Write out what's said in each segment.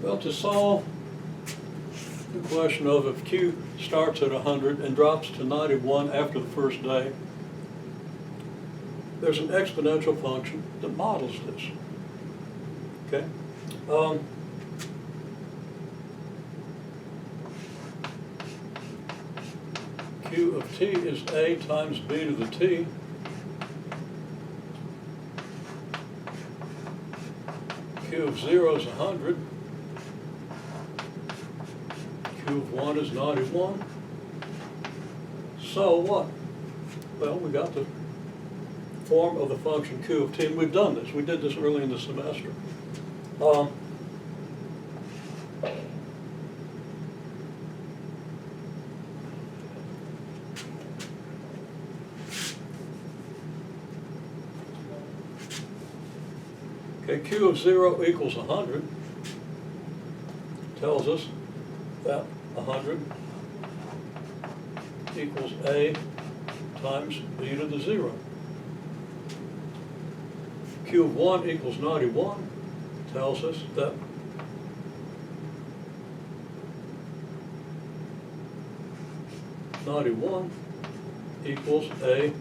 Well, to solve the question of if Q starts at 100 and drops to 91 after the first day, there's an exponential function that models this. Okay? Q of t is a times b to the t. Q of 0 is 100. Q of 1 is 91. So what? Well, we got the form of the function Q of t, and we've done this. We did this early in the semester. Okay, Q of 0 equals 100 tells us that 100 equals a times b to the 0. Q of 1 equals 91 tells us that (91) equals a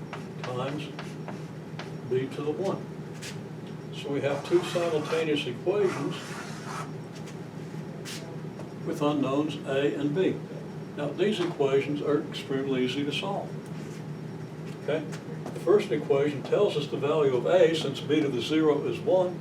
times b to the 1. So we have two simultaneous equations with unknowns a and b. Now these equations are extremely easy to solve. Okay? The first equation tells us the value of a, since b to the 0 is 1.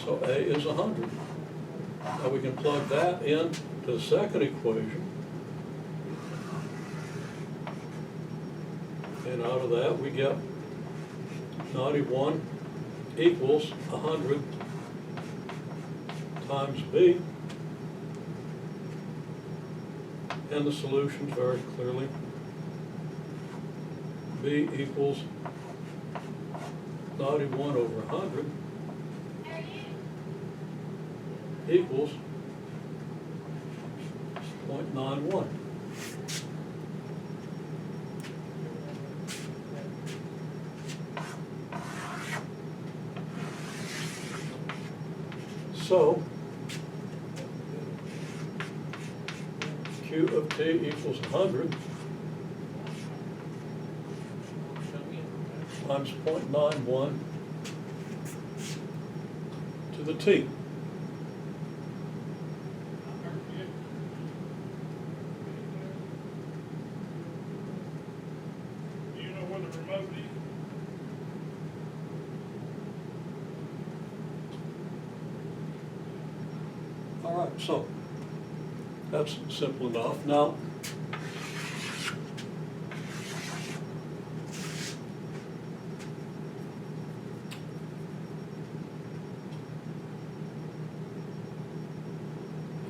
So a is 100. Now we can plug that in to the second equation. And out of that we get 91 equals 100 times b. And the solution very clearly, b equals 91 over 100 equals 0.91. So Q of t equals 100 times 0.91 to the t. All right, so that's simple enough. Now,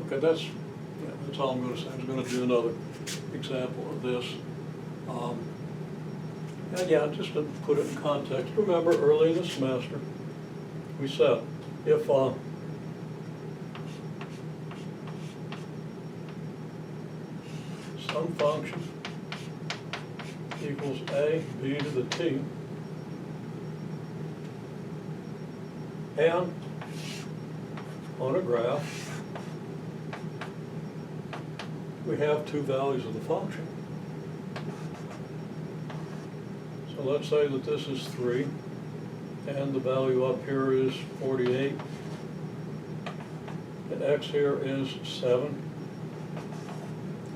okay, that's all I'm going to say. I'm going to do another example of this. And yeah, just to put it in context, remember early in the semester, we said if some function equals a b to the t, and on a graph we have two values of the function. So let's say that this is 3 and the value up here is 48 and x here is 7.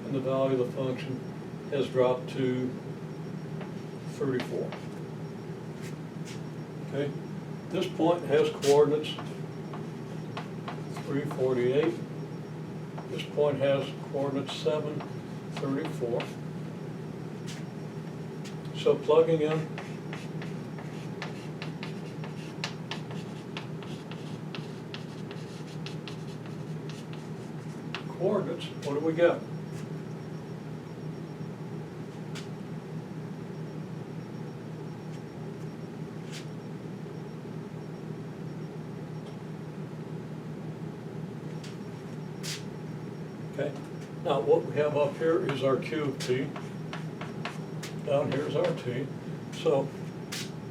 And the value of the function has dropped to 34. Okay, this point has coordinates 348. This point has coordinates 7, 34. So plugging in coordinates, what do we get? Okay, Now what we have up here is our Q of t. Down here is our t. So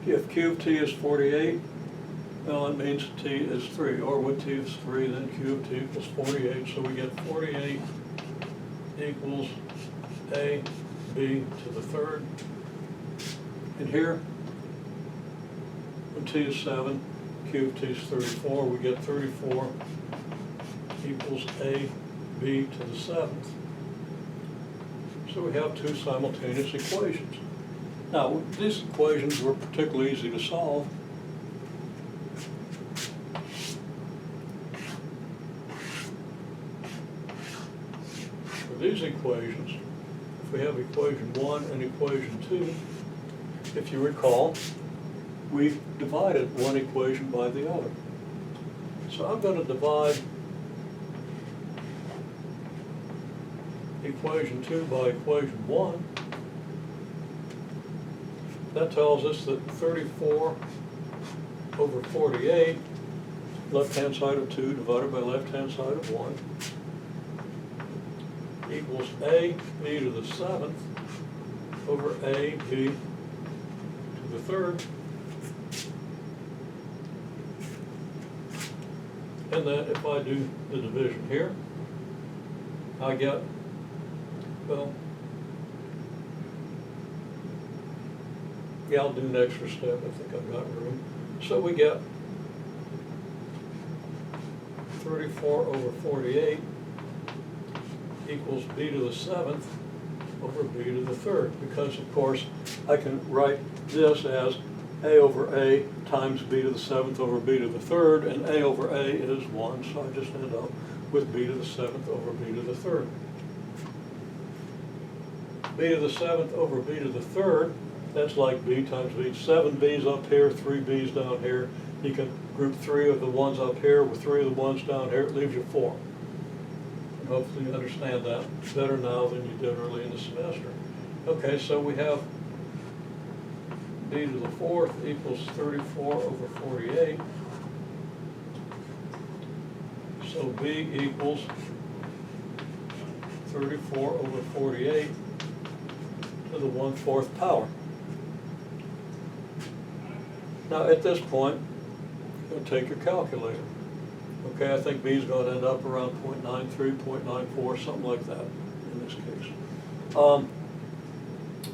if Q of t is 48, well, that means t is 3. Or when t is 3, then Q of t equals 48. So we get 48 equals a b to the third. And here, when t is 7, Q of t is 34, we get 34 equals a b to the 7th. So we have two simultaneous equations. Now, these equations were particularly easy to solve. For these equations, if we have equation 1 and equation 2, if you recall, we divided one equation by the other. So I'm going to divide equation 2 by equation 1. That tells us that 34 over 48, left-hand side of 2 divided by left-hand side of 1, equals a b to the 7th over a b to the 3rd. And then if I do the division here, I get, well, yeah, I'll do an extra step. I think I've got room. So we get 34 over 48 equals b to the 7th over b to the 3rd. Because, of course, I can write this as a over a times b to the 7th over b to the 3rd, and a over a is 1, so I just end up with b to the 7th over b to the 3rd. b to the 7th over b to the 3rd, that's like b times b. 7 b's up here, 3 b's down here. You can group 3 of the ones up here with 3 of the ones down here. It leaves you 4. And hopefully you understand that better now than you did early in the semester. Okay, so we have b to the 4th equals 34 over 48. So b equals 34 over 48 to the 1/4 power. Now at this point, you're going to take your calculator. Okay, I think b is going to end up around 0.93, 0.94, something like that in this case.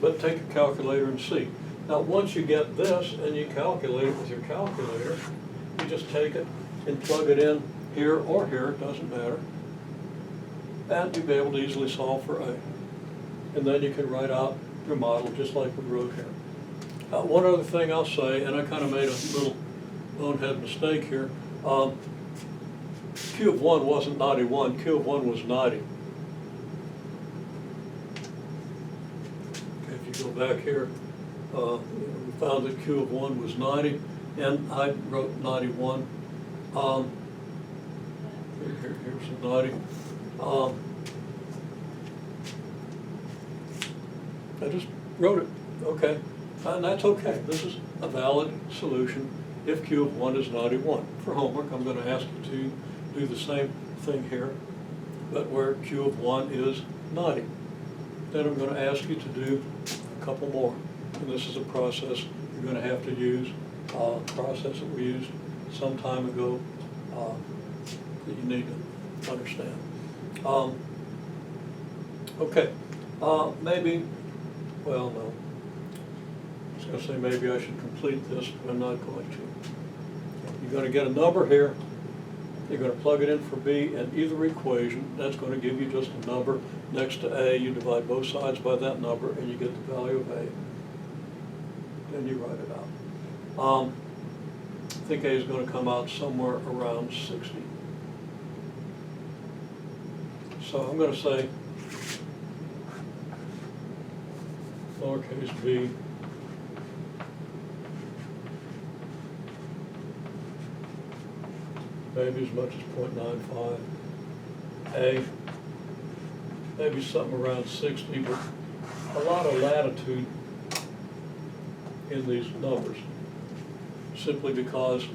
But take your calculator and see. Now once you get this and you calculate it with your calculator, you just take it and plug it in here or here, it doesn't matter, and you'll be able to easily solve for a. And then you can write out your model just like we wrote here. One other thing I'll say, and I kind of made a little bonehead mistake here. Q of 1 wasn't 91, Q of 1 was 90. Okay, if you go back here, we found that Q of 1 was 90, and I wrote 91. Here's the 90. I just wrote it, okay, and that's okay. This is a valid solution if Q of 1 is 91. For homework, I'm going to ask you to do the same thing here, but where Q of 1 is 90. Then I'm going to ask you to do a couple more, and this is a process you're going to have to use, a process that we used some time ago that you need to understand. Okay, maybe, well, no. I was going to say maybe I should complete this, but I'm not going to. You're going to get a number here. You're going to plug it in for b in either equation. That's going to give you just a number next to a. You divide both sides by that number, and you get the value of a. Then you write it out. I think a is going to come out somewhere around 60. So I'm going to say lowercase b maybe as much as 0.95, a maybe something around 60, but a lot of latitude in these numbers, simply because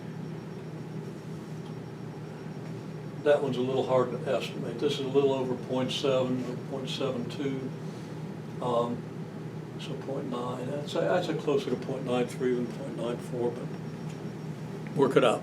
that one's a little hard to estimate. This is a little over 0.7 or 0.72. So 0.9, I'd say closer to 0.93 than 0.94, but work it out.